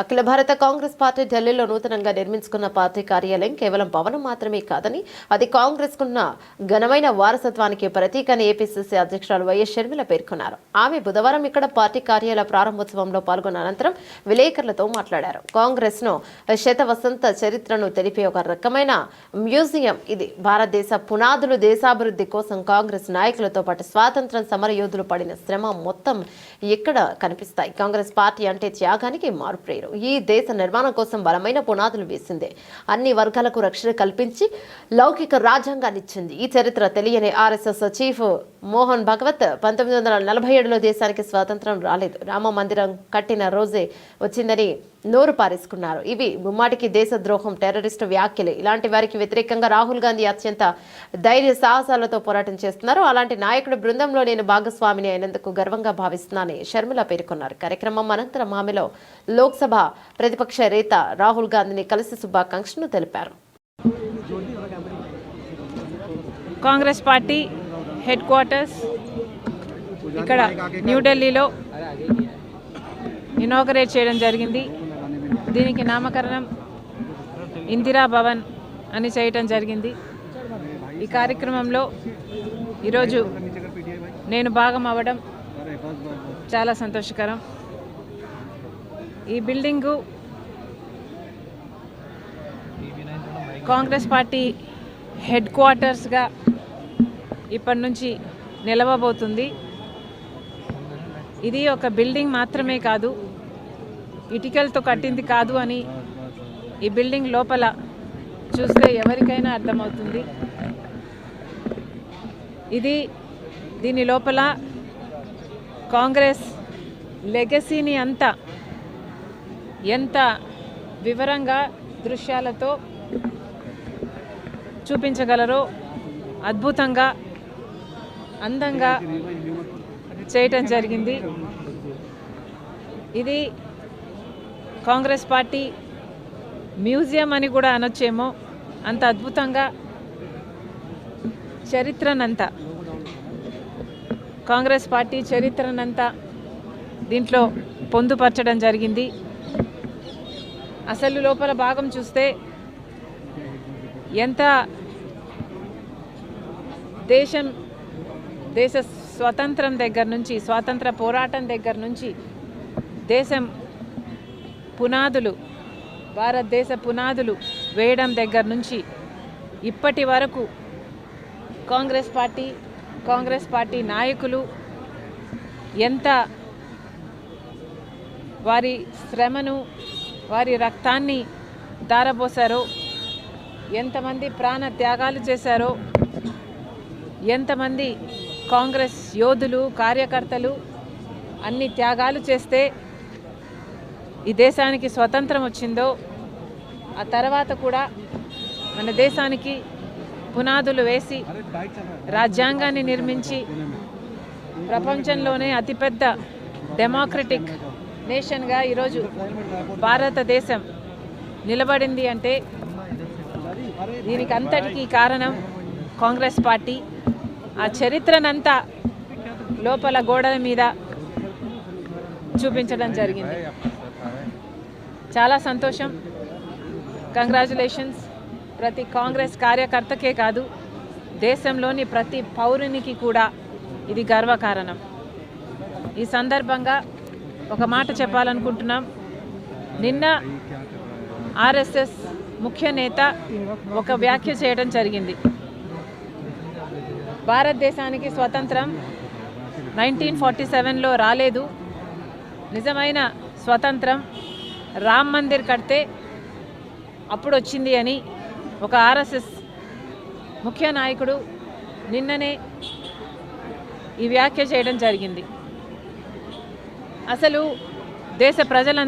అఖిల భారత కాంగ్రెస్ పార్టీ ఢిల్లీలో నూతనంగా నిర్మించుకున్న పార్టీ కార్యాలయం కేవలం భవనం మాత్రమే కాదని అది కాంగ్రెస్ కున్న ఘనమైన వారసత్వానికి ప్రతీక అని ఏపీసీసీ అధ్యక్షురాలు వైఎస్ షర్మిల పేర్కొన్నారు. ఆమె బుధవారం ఇక్కడ పార్టీ కార్యాలయ ప్రారంభోత్సవంలో పాల్గొన్న అనంతరం విలేకరులతో మాట్లాడారు. కాంగ్రెస్ ను శతవసంత చరిత్రను తెలిపే ఒక రకమైన మ్యూజియం ఇది. భారతదేశ పునాదులు దేశాభివృద్ధి కోసం కాంగ్రెస్ నాయకులతో పాటు స్వాతంత్ర్యం సమరయోధులు పడిన శ్రమ మొత్తం ఇక్కడ కనిపిస్తాయి. కాంగ్రెస్ పార్టీ అంటే త్యాగానికి మారుప్రేరు. ఈ దేశ నిర్మాణం కోసం బలమైన పునాదులు వేసిందే. అన్ని వర్గాలకు రక్షణ కల్పించి లౌకిక రాజ్యాంగాన్ని ఇచ్చింది. ఈ చరిత్ర తెలియని ఆర్ఎస్ఎస్ చీఫ్ మోహన్ భగవత్ 1947లో దేశానికి స్వాతంత్రం రాలేదు, రామ మందిరం కట్టిన రోజే వచ్చిందని నోరు పారేసుకున్నారు. ఇవి ముమ్మాటికి దేశద్రోహం, టెర్రరిస్టు వ్యాఖ్యలు. ఇలాంటి వారికి వ్యతిరేకంగా రాహుల్ గాంధీ అత్యంత ధైర్య సాహసాలతో పోరాటం చేస్తున్నారు. అలాంటి నాయకుడి బృందంలో నేను భాగస్వామిని అయినందుకు గర్వంగా భావిస్తున్నానని షర్మిల పేర్కొన్నారు. కార్యక్రమం అనంతరం ఆమెలో లోక్సభ ప్రతిపక్ష నేత రాహుల్ గాంధీని కలిసి శుభాకాంక్షలు తెలిపారు. కాంగ్రెస్ పార్టీ హెడ్ క్వార్టర్స్ ఇక్కడ న్యూఢిల్లీలో ఇనాగరేట్ చేయడం జరిగింది. దీనికి నామకరణం ఇందిరా భవన్ అని చేయటం జరిగింది. ఈ కార్యక్రమంలో ఈరోజు నేను భాగం అవ్వడం చాలా సంతోషకరం. ఈ బిల్డింగు కాంగ్రెస్ పార్టీ హెడ్ క్వార్టర్స్గా ఇప్పటి నుంచి నిలవబోతుంది. ఇది ఒక బిల్డింగ్ మాత్రమే కాదు, ఇటుకలతో కట్టింది కాదు అని ఈ బిల్డింగ్ లోపల చూస్తే ఎవరికైనా అర్థమవుతుంది. దీని లోపల కాంగ్రెస్ లెగసీని అంతా ఎంత వివరంగా దృశ్యాలతో చూపించగలరో అద్భుతంగా అందంగా చేయటం జరిగింది. ఇది కాంగ్రెస్ పార్టీ మ్యూజియం అని కూడా అనొచ్చేమో, అంత అద్భుతంగా చరిత్రనంతా, కాంగ్రెస్ పార్టీ చరిత్రనంతా దీంట్లో పొందుపరచడం జరిగింది. అసలు లోపల భాగం చూస్తే ఎంత దేశ స్వతంత్రం దగ్గర నుంచి, స్వాతంత్ర పోరాటం దగ్గర నుంచి, దేశం పునాదులు, భారతదేశ పునాదులు వేయడం దగ్గర నుంచి ఇప్పటి వరకు కాంగ్రెస్ పార్టీ నాయకులు ఎంత వారి శ్రమను, వారి రక్తాన్ని ధారపోసారో, ఎంతమంది ప్రాణ త్యాగాలు చేశారో, ఎంతమంది కాంగ్రెస్ యోధులు, కార్యకర్తలు అన్ని త్యాగాలు చేస్తే ఈ దేశానికి స్వతంత్రం వచ్చిందో, ఆ తర్వాత కూడా మన దేశానికి పునాదులు వేసి రాజ్యాంగాన్ని నిర్మించి ప్రపంచంలోనే అతిపెద్ద డెమోక్రటిక్ నేషన్గా ఈరోజు భారతదేశం నిలబడింది అంటే దీనికి అంతటికీ కారణం కాంగ్రెస్ పార్టీ. ఆ చరిత్రనంతా లోపల గోడల మీద చూపించడం జరిగింది. చాలా సంతోషం. కంగ్రాచులేషన్స్. ప్రతి కాంగ్రెస్ కార్యకర్తకే కాదు, దేశంలోని ప్రతి పౌరునికి కూడా ఇది గర్వకారణం. ఈ సందర్భంగా ఒక మాట చెప్పాలనుకుంటున్నాం. నిన్న ఆర్ఎస్ఎస్ ముఖ్య నేత ఒక వ్యాఖ్య చేయడం జరిగింది. భారతదేశానికి స్వతంత్రం 1947లో రాలేదు, నిజమైన స్వతంత్రం రామ్ మందిర్ కడితే అప్పుడు వచ్చింది అని ఒక ఆర్ఎస్ఎస్ ముఖ్య నాయకుడు నిన్ననే ఈ వ్యాఖ్య చేయడం జరిగింది. అసలు దేశ ప్రజలంతా